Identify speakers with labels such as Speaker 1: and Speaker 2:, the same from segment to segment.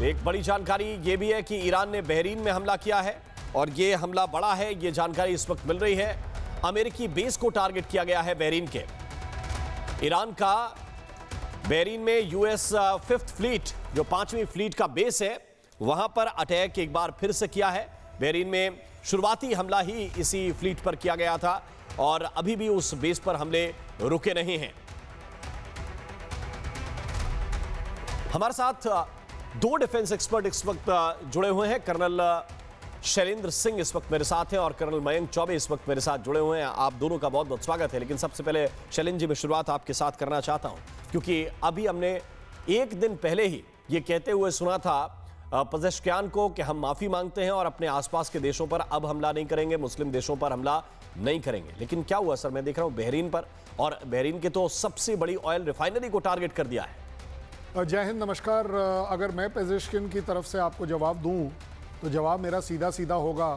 Speaker 1: एक बड़ी जानकारी ये भी है कि ईरान ने बहरीन में हमला किया है और ये हमला बड़ा है। ये जानकारी इस वक्त मिल रही है। अमेरिकी बेस को टारगेट किया गया है बहरीन के। ईरान का बहरीन में यूएस फिफ्थ फ्लीट, जो 5वीं फ्लीट का बेस है, वहां पर अटैक एक बार फिर से किया है। बहरीन में शुरुआती हमला ही इसी फ्लीट पर किया गया था और अभी भी उस बेस पर हमले रुके नहीं हैं। हमारे साथ दो डिफेंस एक्सपर्ट इस वक्त जुड़े हुए हैं। कर्नल शैलेंद्र सिंह इस वक्त मेरे साथ हैं और कर्नल मयंक चौबे इस वक्त मेरे साथ जुड़े हुए हैं। आप दोनों का बहुत बहुत स्वागत है। लेकिन सबसे पहले शैलेंद्र जी, मैं शुरुआत आपके साथ करना चाहता हूं, क्योंकि अभी हमने एक दिन पहले ही ये कहते हुए सुना था पजेश्कियान को कि हम माफी मांगते हैं और अपने आसपास के देशों पर अब हमला नहीं करेंगे, मुस्लिम देशों पर हमला नहीं करेंगे। लेकिन क्या हुआ सर? मैं देख रहा हूं बहरीन पर, और बहरीन के तो सबसे बड़ी ऑयल रिफाइनरी को टारगेट कर दिया है।
Speaker 2: जय हिंद, नमस्कार। अगर मैं पेजेश्किन की तरफ से आपको जवाब दूं तो जवाब मेरा सीधा सीधा होगा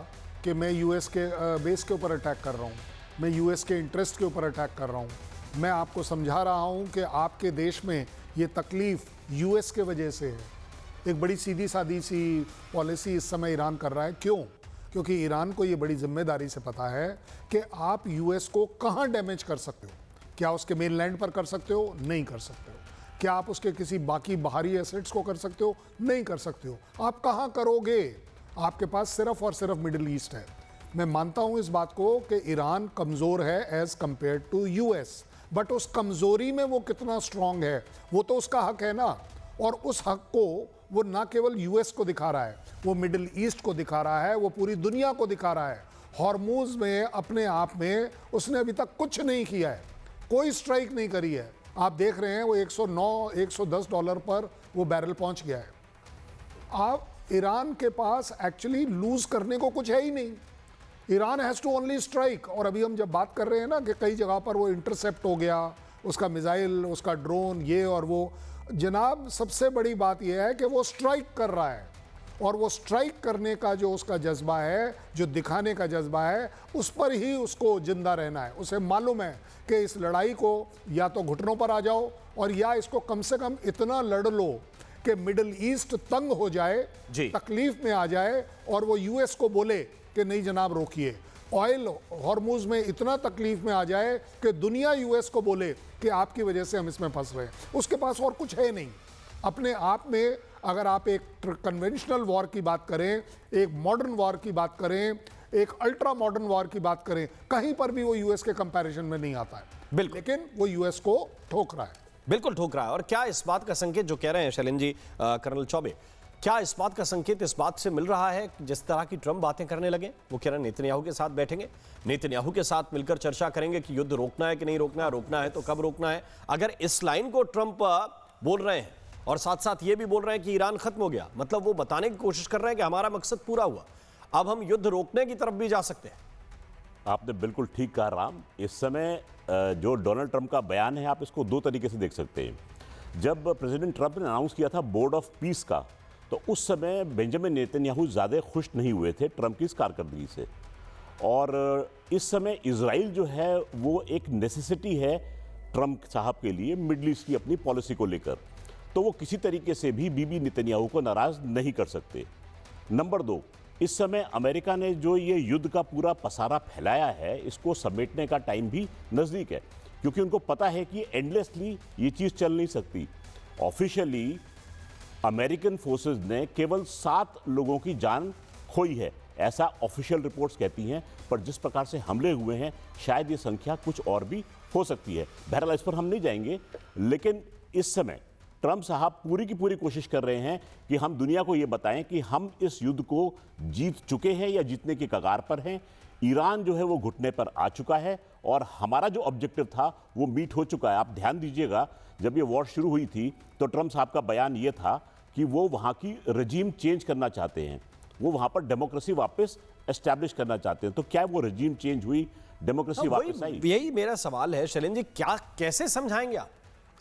Speaker 2: कि मैं यूएस के बेस के ऊपर अटैक कर रहा हूं, मैं यूएस के इंटरेस्ट के ऊपर अटैक कर रहा हूं। मैं आपको समझा रहा हूं कि आपके देश में ये तकलीफ यूएस के वजह से है। एक बड़ी सीधी सादी सी पॉलिसी इस समय ईरान कर रहा है। क्यों? क्योंकि ईरान को ये बड़ी जिम्मेदारी से पता है कि आप यूएस को कहाँ डैमेज कर सकते हो। क्या उसके मेनलैंड पर कर सकते हो? नहीं कर सकते हो। क्या आप उसके किसी बाकी बाहरी एसेट्स को कर सकते हो? नहीं कर सकते हो। आप कहाँ करोगे? आपके पास सिर्फ और सिर्फ मिडिल ईस्ट है। मैं मानता हूँ इस बात को कि ईरान कमज़ोर है as compare to US, but उस कमज़ोरी में वो कितना स्ट्रांग है वो तो उसका हक है ना। और उस हक को वो ना केवल यूएस को दिखा रहा है, वो मिडिल ईस्ट को दिखा रहा है, वो पूरी दुनिया को दिखा रहा है। हॉर्मूज में अपने आप में उसने अभी तक कुछ नहीं किया है, कोई स्ट्राइक नहीं करी है। आप देख रहे हैं वो 109 110 डॉलर पर वो बैरल पहुंच गया है। आप ईरान के पास एक्चुअली लूज करने को कुछ है ही नहीं। Iran has to only strike. और अभी हम जब बात कर रहे हैं ना कि कई जगह पर वो इंटरसेप्ट हो गया, उसका मिसाइल, उसका ड्रोन, ये और वो, जनाब सबसे बड़ी बात यह है कि वो स्ट्राइक कर रहा है। और वो स्ट्राइक करने का जो उसका जज्बा है, जो दिखाने का जज्बा है, उस पर ही उसको जिंदा रहना है। उसे मालूम है कि इस लड़ाई को या तो घुटनों पर आ जाओ और या इसको कम से कम इतना लड़ लो कि मिडिल ईस्ट तंग हो जाए, तकलीफ में आ जाए और वो यूएस को बोले कि नहीं जनाब रोकिए। ऑयल हॉर्मूज में इतना तकलीफ में आ जाए कि दुनिया यूएस को बोले कि आपकी वजह से हम इसमें फंस रहे हैं। उसके पास और कुछ है नहीं अपने आप में। अगर आप एक कन्वेंशनल वॉर की बात करें, एक मॉडर्न वॉर की बात करें, एक अल्ट्रा मॉडर्न वॉर की बात करें, कहीं पर भी वो यूएस के कंपैरिजन में नहीं आता है।
Speaker 1: बिल्कुल।
Speaker 2: लेकिन वो यूएस को ठोक रहा है।
Speaker 1: बिल्कुल ठोक रहा है। और क्या इस बात का संकेत जो कह रहे हैं शैलेंद्र जी, कर्नल चौबे, क्या इस बात का संकेत इस बात से मिल रहा है जिस तरह की ट्रंप बातें करने लगे? वो कह रहे हैं नेतन्याहू के साथ बैठेंगे, नेतन्याहू के साथ मिलकर चर्चा करेंगे कि युद्ध रोकना है कि नहीं रोकना है, रोकना है तो कब रोकना है। अगर इस लाइन को ट्रंप बोल रहे हैं और साथ साथ ये भी बोल रहे हैं कि ईरान खत्म हो गया, मतलब वो बताने की कोशिश कर रहे हैं कि हमारा मकसद पूरा हुआ, अब हम युद्ध रोकने की तरफ भी जा सकते हैं।
Speaker 3: आपने बिल्कुल ठीक कहा राम। इस समय जो डोनाल्ड ट्रंप का बयान है, आप इसको दो तरीके से देख सकते हैं। जब प्रेसिडेंट ट्रंप ने अनाउंस किया था बोर्ड ऑफ पीस का, तो उस समय बेंजामिन नेतन्याहू ज़्यादा खुश नहीं हुए थे ट्रंप की इस कारकर्दगी से। और इस समय इजराइल जो है वो एक नेसेसिटी है ट्रंप साहब के लिए मिडल ईस्ट की अपनी पॉलिसी को लेकर, तो वो किसी तरीके से भी बीबी नेतन्याहू को नाराज़ नहीं कर सकते। नंबर 2, इस समय अमेरिका ने जो ये युद्ध का पूरा पसारा फैलाया है, इसको समेटने का टाइम भी नज़दीक है, क्योंकि उनको पता है कि एंडलेसली ये चीज़ चल नहीं सकती। ऑफिशियली अमेरिकन फोर्सेस ने केवल 7 लोगों की जान खोई है, ऐसा ऑफिशियल रिपोर्ट्स कहती हैं, पर जिस प्रकार से हमले हुए हैं शायद ये संख्या कुछ और भी हो सकती है। बहरहाल इस पर हम नहीं जाएंगे, लेकिन इस समय ट्रंप साहब पूरी की पूरी कोशिश कर रहे हैं कि हम दुनिया को ये बताएं कि हम इस युद्ध को जीत चुके हैं या जीतने की कगार पर हैं। ईरान जो है वो घुटने पर आ चुका है और हमारा जो ऑब्जेक्टिव था वो मीट हो चुका है। आप ध्यान दीजिएगा, जब ये वॉर शुरू हुई थी तो ट्रंप साहब का बयान ये था कि वो वहाँ की रजीम चेंज करना चाहते हैं, वो वहाँ पर डेमोक्रेसी वापस एस्टैब्लिश करना चाहते हैं। तो क्या वो रजीम चेंज हुई, डेमोक्रेसी वापस आई?
Speaker 1: यही मेरा सवाल है शैलेंद्र जी, क्या कैसे समझाएंगे आप?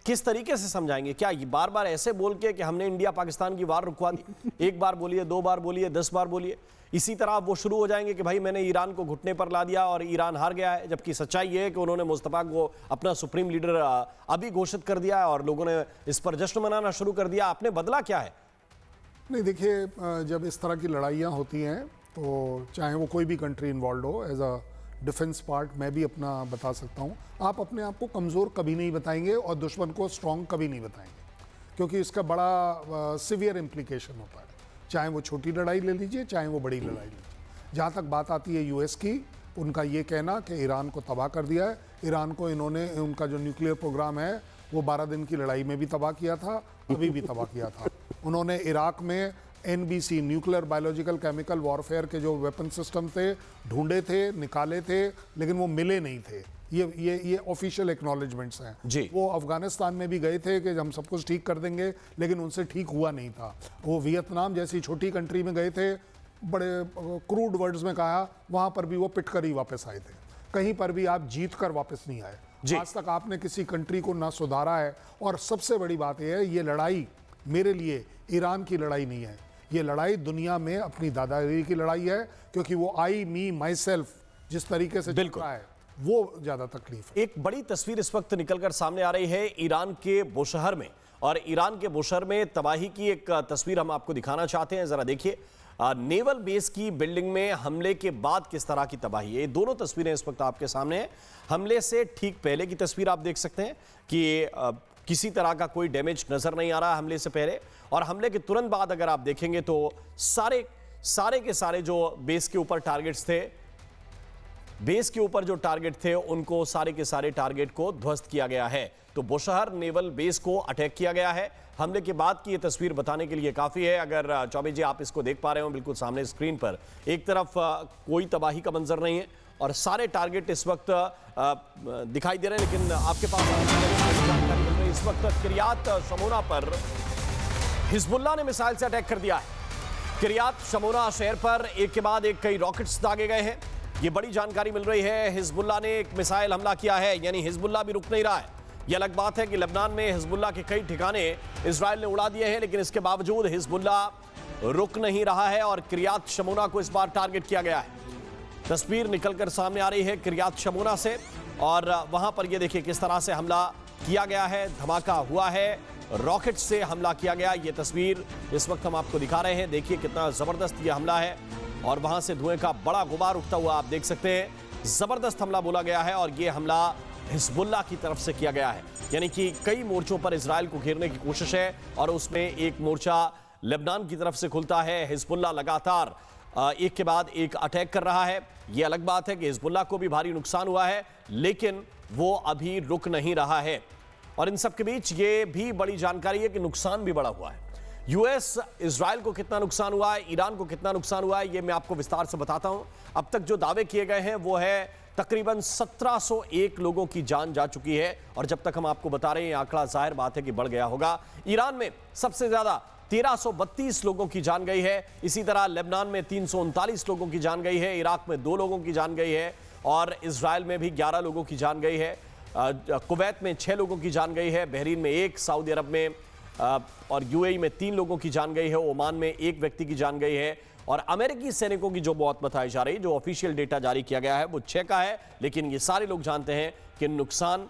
Speaker 1: किस तरीके से समझाएंगे? क्या ये बार बार ऐसे बोल के कि हमने इंडिया पाकिस्तान की वार रुकवा दी, एक बार बोलिए, 2 बार बोलिए, 10 बार बोलिए, इसी तरह वो शुरू हो जाएंगे कि भाई मैंने ईरान को घुटने पर ला दिया और ईरान हार गया है, जबकि सच्चाई ये है कि उन्होंने मुस्तफा को अपना सुप्रीम लीडर अभी घोषित कर दिया है और लोगों ने इस पर जश्न मनाना शुरू कर दिया। आपने बदला क्या है?
Speaker 2: नहीं देखिए, जब इस तरह की लड़ाइयाँ होती हैं तो चाहे वो कोई भी कंट्री इन्वॉल्व हो, एज अ डिफेंस पार्ट मैं भी अपना बता सकता हूँ, आप अपने आप को कमज़ोर कभी नहीं बताएंगे और दुश्मन को स्ट्रॉन्ग कभी नहीं बताएंगे, क्योंकि इसका बड़ा सिवियर इम्प्लीकेशन होता है। चाहे वो छोटी लड़ाई ले लीजिए, चाहे वो बड़ी लड़ाई ले लीजिए। जहाँ तक बात आती है यूएस की, उनका ये कहना कि ईरान को तबाह कर दिया है, ईरान को इन्होंने, उनका जो न्यूक्लियर प्रोग्राम है वो 12 दिन की लड़ाई में भी तबाह किया था, अभी भी तबाह किया था। उन्होंने इराक में NBC, nuclear biological chemical warfare के जो वेपन सिस्टम थे ढूंढे थे, निकाले थे, लेकिन वो मिले नहीं थे। ये ऑफिशियल एक्नॉलेजमेंट्स हैं
Speaker 1: जी।
Speaker 2: वो अफगानिस्तान में भी गए थे कि हम सब कुछ ठीक कर देंगे, लेकिन उनसे ठीक हुआ नहीं था। वो वियतनाम जैसी छोटी कंट्री में गए थे, बड़े क्रूड वर्ड्स में कहा, वहां पर भी वो पिट कर ही वापस आए थे। कहीं पर भी आप जीत कर वापस नहीं आए। आज तक आपने किसी कंट्री को ना सुधारा है। और सबसे बड़ी बात यह है, ये लड़ाई मेरे लिए ईरान की लड़ाई नहीं है, ये लड़ाई दुनिया में अपनी दादागिरी की लड़ाई है, क्योंकि वो आई मी माई सेल्फ जिस तरीके से चल रहा है वो ज्यादा तकलीफ है।
Speaker 1: एक बड़ी तस्वीर इस वक्त निकलकर सामने आ रही है ईरान के बुशहर में, और ईरान के बुशहर में तबाही की एक तस्वीर हम आपको दिखाना चाहते हैं। जरा देखिए, नेवल बेस की बिल्डिंग में हमले के बाद किस तरह की तबाही है। ये दोनों तस्वीरें इस वक्त आपके सामने हैं। हमले से ठीक पहले की तस्वीर आप देख सकते हैं कि किसी तरह का कोई डैमेज नजर नहीं आ रहा हमले से पहले, और हमले के तुरंत बाद अगर आप देखेंगे तो सारे के सारे जो बेस के ऊपर टारगेट्स थे, बेस के ऊपर जो टारगेट थे उनको, सारे के सारे टारगेट को ध्वस्त किया गया है। तो बुशहर नेवल बेस को अटैक किया गया है। हमले के बाद की यह तस्वीर बताने के लिए काफी है। अगर चौबे जी आप इसको देख पा रहे हो बिल्कुल सामने स्क्रीन पर, एक तरफ कोई तबाही का मंजर नहीं है और सारे टारगेट इस वक्त दिखाई दे रहे हैं, लेकिन आपके पास जानकारी मिल रही है इस वक्त किरियात शमोना पर हिजबुल्लाह ने मिसाइल से अटैक कर दिया है। किरियात शमोना शहर पर एक के बाद एक कई रॉकेट्स दागे गए हैं, ये बड़ी जानकारी मिल रही है। हिजबुल्लाह ने एक मिसाइल हमला किया है, यानी हिजबुल्लाह भी रुक नहीं रहा है। यह अलग बात है कि लेबनान में हिजबुल्लाह के कई ठिकाने इजराइल ने उड़ा दिए हैं, लेकिन इसके बावजूद हिजबुल्लाह रुक नहीं रहा है और किरियात शमोना को इस बार टारगेट किया गया है। तस्वीर निकलकर सामने आ रही है किरियात शमोना से, और वहां पर यह देखिए किस तरह से हमला किया गया है, धमाका हुआ है, रॉकेट से हमला किया गया। यह तस्वीर इस वक्त हम आपको दिखा रहे हैं। देखिए कितना जबरदस्त यह हमला है, और वहां से धुएं का बड़ा गुबार उठता हुआ आप देख सकते हैं। जबरदस्त हमला बोला गया है, और यह हमला हिजबुल्लाह की तरफ से किया गया है, यानी कि कई मोर्चों पर इजराइल को घेरने की कोशिश है, और उसमें एक मोर्चा लेबनान की तरफ से खुलता है। हिजबुल्लाह लगातार एक के बाद एक अटैक कर रहा है। यह अलग बात है कि हिजबुल्लाह को भी भारी नुकसान हुआ है, लेकिन वो अभी रुक नहीं रहा है। और इन सब के बीच ये भी बड़ी जानकारी है कि नुकसान भी बड़ा हुआ है। यूएस इजराइल को कितना नुकसान हुआ है, ईरान को कितना नुकसान हुआ है, ये मैं आपको विस्तार से बताता हूं। अब तक जो दावे किए गए हैं वो है तकरीबन 1701 लोगों की जान जा चुकी है, और जब तक हम आपको बता रहे हैं आंकड़ा जाहिर बात है कि बढ़ गया होगा। ईरान में सबसे ज्यादा 1332 लोगों की जान गई है, इसी तरह लेबनान में 339 लोगों की जान गई है, इराक में 2 लोगों की जान गई है, और इजराइल में भी 11 लोगों की जान गई है, कुवैत में 6 लोगों की जान गई है, बहरीन में 1, सऊदी अरब में और यूएई में 3 लोगों की जान गई है, ओमान में 1 व्यक्ति की जान गई है, और अमेरिकी सैनिकों की जो मौत बताई जा रही है, जो ऑफिशियल डेटा जारी किया गया है वो 6 का है। लेकिन ये सारे लोग जानते हैं कि नुकसान